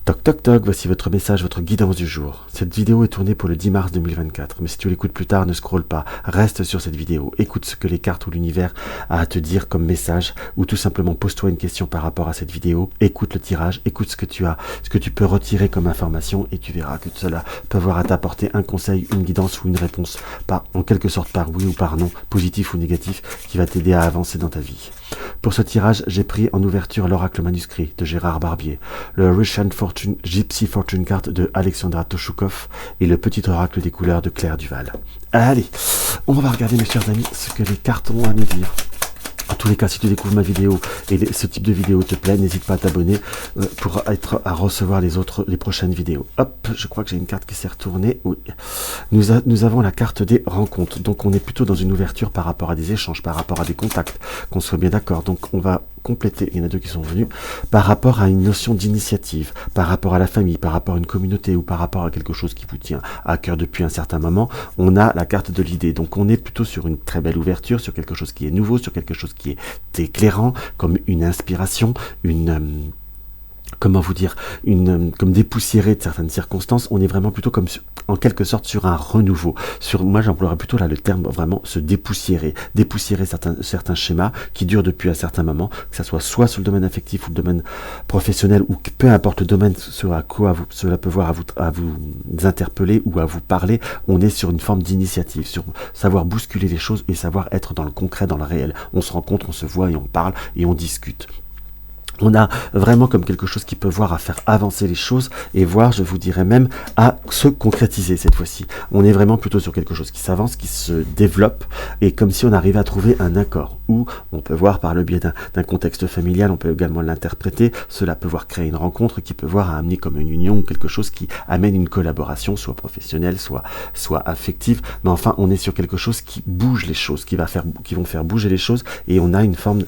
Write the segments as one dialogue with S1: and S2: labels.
S1: Toc toc toc, voici votre message, votre guidance du jour. Cette vidéo est tournée pour le 10 mars 2024, mais si tu l'écoutes plus tard, ne scrolle pas, reste sur cette vidéo, écoute ce que les cartes ou l'univers a à te dire comme message, ou tout simplement pose-toi une question par rapport à cette vidéo, écoute le tirage, écoute ce que tu peux retirer comme information, et tu verras que cela peut avoir à t'apporter un conseil, une guidance ou une réponse, en quelque sorte par oui ou par non, positif ou négatif, qui va t'aider à avancer dans ta vie. Pour ce tirage, j'ai pris en ouverture l'oracle manuscrit de Gérard Barbier, le Russian Gypsy Fortune Card de Alexandra Toshukov et le petit oracle des couleurs de Claire Duval. Allez, on va regarder mes chers amis ce que les cartes ont à nous dire. En tous les cas, si tu découvres ma vidéo et ce type de vidéo te plaît, n'hésite pas à t'abonner pour à recevoir les prochaines vidéos. Hop, je crois que j'ai une carte qui s'est retournée. Oui. Nous avons la carte des rencontres. Donc on est plutôt dans une ouverture par rapport à des échanges, par rapport à des contacts, qu'on soit bien d'accord. Donc on va compléter, il y en a deux qui sont venus, par rapport à une notion d'initiative, par rapport à la famille, par rapport à une communauté ou par rapport à quelque chose qui vous tient à cœur depuis un certain moment. On a la carte de l'idée. Donc on est plutôt sur une très belle ouverture, sur quelque chose qui est nouveau, sur quelque chose qui est éclairant, comme une inspiration, comment vous dire, comme dépoussiéré de certaines circonstances. On est vraiment plutôt comme en quelque sorte sur un renouveau. Moi j'emploierais plutôt là le terme vraiment se dépoussiérer certains schémas qui durent depuis un certain moment, que ça soit sur le domaine affectif ou le domaine professionnel, ou peu importe le domaine sur à quoi cela peut voir à vous interpeller ou à vous parler. On est sur une forme d'initiative, sur savoir bousculer les choses et savoir être dans le concret, dans le réel. On se rencontre, on se voit et on parle et on discute. On a vraiment comme quelque chose qui peut voir à faire avancer les choses et voir, je vous dirais même, à se concrétiser cette fois-ci. On est vraiment plutôt sur quelque chose qui s'avance, qui se développe, et comme si on arrivait à trouver un accord. Ou on peut voir par le biais d'un contexte familial, on peut également l'interpréter, cela peut voir créer une rencontre qui peut voir à amener comme une union ou quelque chose qui amène une collaboration, soit professionnelle, soit affective, mais enfin on est sur quelque chose qui bouge les choses, qui vont faire bouger les choses, et on a une forme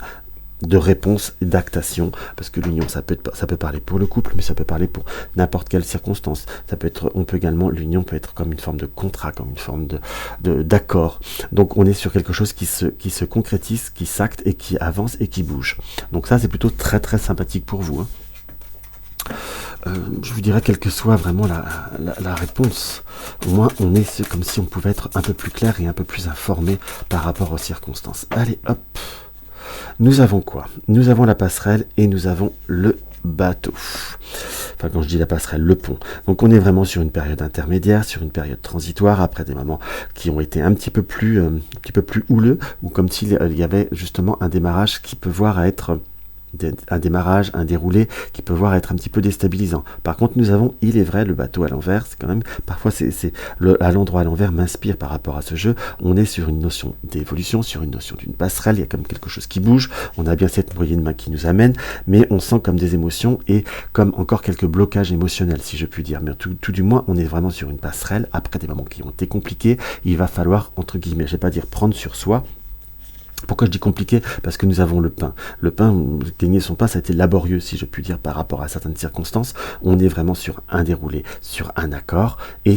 S1: de réponse, d'actation, parce que l'union ça peut parler pour le couple, mais ça peut parler pour n'importe quelle circonstance. L'union peut être comme une forme de contrat, comme une forme d'accord. Donc on est sur quelque chose qui se concrétise, qui s'acte et qui avance et qui bouge. Donc ça c'est plutôt très très sympathique pour vous, je vous dirais, quelle que soit vraiment la réponse, au moins on est comme si on pouvait être un peu plus clair et un peu plus informé par rapport aux circonstances. Allez hop, nous avons quoi? Nous avons la passerelle et nous avons le bateau. Enfin, quand je dis la passerelle, le pont. Donc on est vraiment sur une période intermédiaire, sur une période transitoire, après des moments qui ont été un petit peu plus houleux, ou comme s'il y avait justement un démarrage qui peut voir à être un démarrage, un déroulé qui peut voir être un petit peu déstabilisant. Par contre, nous avons, il est vrai, le bateau à l'envers. C'est quand même, parfois, à l'endroit à l'envers m'inspire par rapport à ce jeu. On est sur une notion d'évolution, sur une notion d'une passerelle. Il y a comme quelque chose qui bouge. On a bien cette moyenne de main qui nous amène, mais on sent comme des émotions et comme encore quelques blocages émotionnels, si je puis dire. Mais tout du moins, on est vraiment sur une passerelle. Après des moments qui ont été compliqués, il va falloir, entre guillemets, je vais pas dire prendre sur soi. Pourquoi je dis compliqué? Parce que nous avons le pain. Le pain, gagner son pain, ça a été laborieux, si je puis dire, par rapport à certaines circonstances. On est vraiment sur un déroulé, sur un accord, et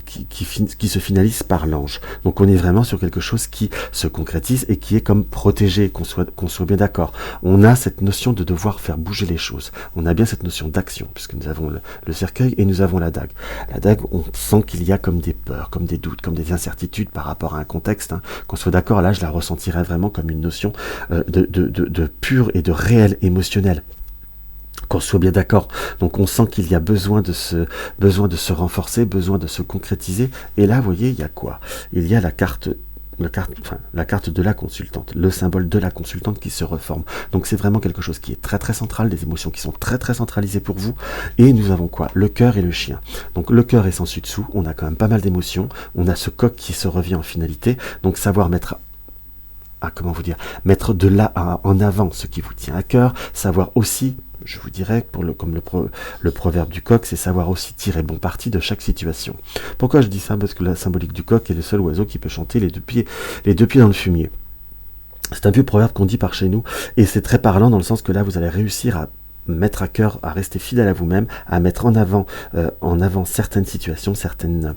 S1: qui se finalise par l'ange. Donc on est vraiment sur quelque chose qui se concrétise et qui est comme protégé, qu'on soit bien d'accord. On a cette notion de devoir faire bouger les choses. On a bien cette notion d'action, puisque nous avons le cercueil et nous avons la dague. La dague, on sent qu'il y a comme des peurs, comme des doutes, comme des incertitudes par rapport à un contexte. Qu'on soit d'accord, là, je la ressentirais vraiment comme une notion de pur et de réel émotionnel. Qu'on soit bien d'accord. Donc on sent qu'il y a besoin de se renforcer, besoin de se concrétiser. Et là, vous voyez, il y a quoi? Il y a la carte de la consultante, le symbole de la consultante qui se reforme. Donc c'est vraiment quelque chose qui est très très central, des émotions qui sont très très centralisées pour vous. Et nous avons quoi? Le cœur et le chien. Donc le cœur est sans dessus, on a quand même pas mal d'émotions. On a ce coq qui se revient en finalité. Donc savoir mettre de là en avant ce qui vous tient à cœur, savoir aussi, je vous dirais, comme le proverbe du coq, c'est savoir aussi tirer bon parti de chaque situation. Pourquoi je dis ça? Parce que la symbolique du coq est le seul oiseau qui peut chanter les deux pieds dans le fumier. C'est un vieux proverbe qu'on dit par chez nous, et c'est très parlant dans le sens que là, vous allez réussir à mettre à cœur, à rester fidèle à vous-même, à mettre en avant certaines situations, certaines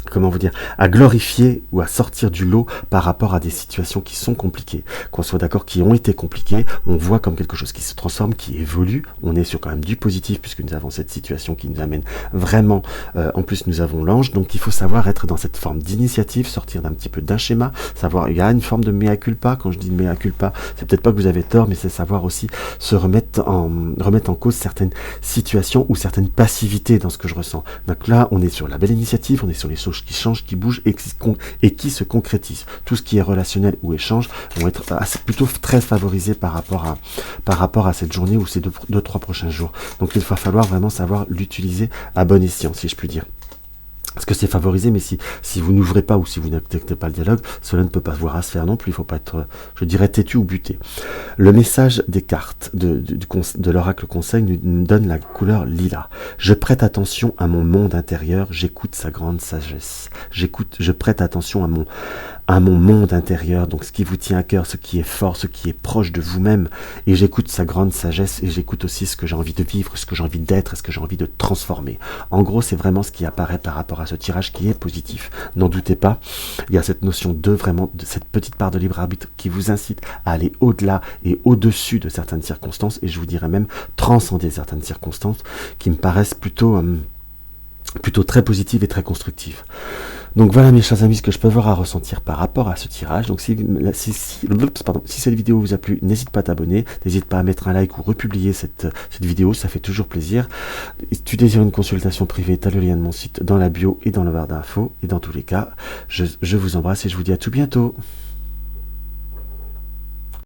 S1: comment vous dire, à glorifier ou à sortir du lot par rapport à des situations qui sont compliquées. Qu'on soit d'accord, qui ont été compliquées, on voit comme quelque chose qui se transforme, qui évolue. On est sur quand même du positif puisque nous avons cette situation qui nous amène vraiment, en plus nous avons l'ange, donc il faut savoir être dans cette forme d'initiative, sortir d'un petit peu d'un schéma, savoir, il y a une forme de mea culpa. Quand je dis mea culpa, c'est peut-être pas que vous avez tort, mais c'est savoir aussi se remettre en cause certaines situations ou certaines passivités dans ce que je ressens. Donc là, on est sur la belle initiative, on est sur les choses qui changent, qui bougent et qui se concrétisent. Tout ce qui est relationnel ou échange vont être plutôt très favorisés par rapport à cette journée ou ces deux, trois prochains jours. Donc il va falloir vraiment savoir l'utiliser à bon escient, si je puis dire. Parce que c'est favorisé, mais si vous n'ouvrez pas ou si vous n'acceptez pas le dialogue, cela ne peut pas voir à se faire non plus. Il ne faut pas être, je dirais, têtu ou buté. Le message des cartes de l'oracle conseil nous donne la couleur lilas. Je prête attention à mon monde intérieur, j'écoute sa grande sagesse. Je prête attention à mon monde intérieur, donc ce qui vous tient à cœur, ce qui est fort, ce qui est proche de vous-même, et j'écoute sa grande sagesse, et j'écoute aussi ce que j'ai envie de vivre, ce que j'ai envie d'être, et ce que j'ai envie de transformer. En gros, c'est vraiment ce qui apparaît par rapport à ce tirage qui est positif. N'en doutez pas, il y a cette notion de cette petite part de libre arbitre qui vous incite à aller au-delà et au-dessus de certaines circonstances, et je vous dirais même transcender certaines circonstances qui me paraissent plutôt très positives et très constructives. Donc voilà mes chers amis ce que je peux avoir à ressentir par rapport à ce tirage. Donc si cette vidéo vous a plu, n'hésite pas à t'abonner, n'hésite pas à mettre un like ou republier cette vidéo, ça fait toujours plaisir. Si tu désires une consultation privée, tu as le lien de mon site dans la bio et dans le barre d'infos. Et dans tous les cas, je vous embrasse et je vous dis à tout bientôt.